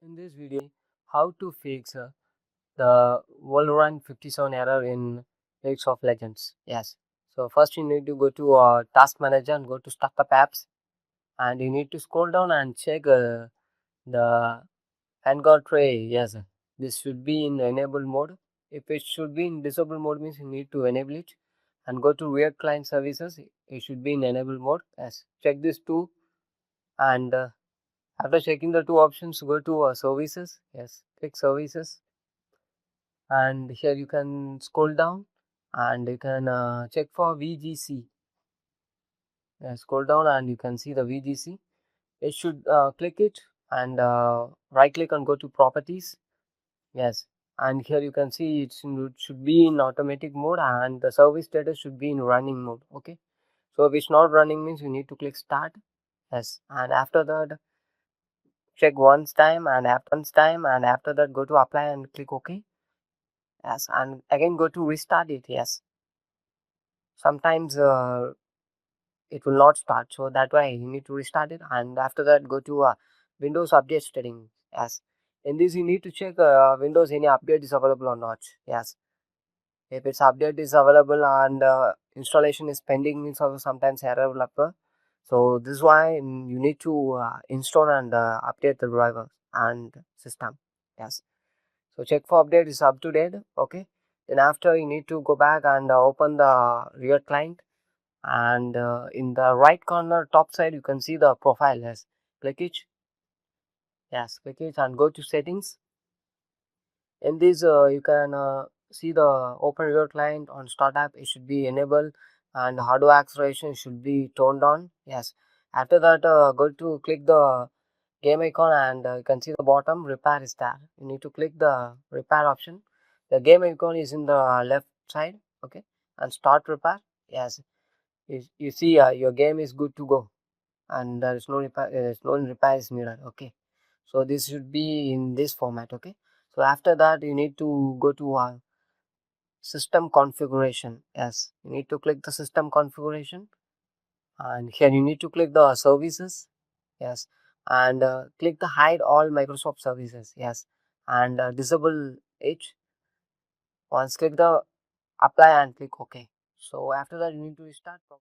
In this video, how to fix the Valorant 57 error in League of Legends. Yes. So first you need to go to Task Manager and go to Startup Apps, and you need to scroll down and check the Vanguard tray. Yes, this should be in enable mode. If it should be in disable mode, means you need to enable it, and go to Riot Client Services. It should be in enable mode. Yes, check this too, and after checking the two options, go to services. Yes, click services, and here you can scroll down and you can check for VGC. Scroll down and you can see the VGC. It should click it and right click and go to properties. Yes, and here you can see it should be in automatic mode and the service status should be in running mode. Okay, so if it's not running means you need to click start. Yes, and after that check once time and after that go to apply and click OK. Yes, and again go to restart it. Yes, sometimes it will not start, so that why you need to restart it, and after that go to Windows update setting. Yes, in this you need to check Windows any update is available or not. Yes, if its update is available and installation is pending means also sometimes error will occur. So this is why you need to install and update the driver and system. Yes, so check for update is up to date. Okay, then after you need to go back and open the Riot client, and in the right corner top side you can see the profile. Yes, click it. Yes, click it and go to settings. In this you can see the open Riot client on start app. It should be enabled and hardware acceleration should be turned on. Yes, after that go to click the game icon, and you can see the bottom repair is there. You need to click the repair option. The game icon is in the left side. Okay, and start repair. Yes, you see your game is good to go and there is no repair, is needed. Okay, so this should be in this format. Okay, so after that you need to go to system configuration. Yes, you need to click the system configuration, and here you need to click the services. Yes, and click the hide all Microsoft services. Yes, and disable it. Once click the apply and click OK. So after that you need to restart.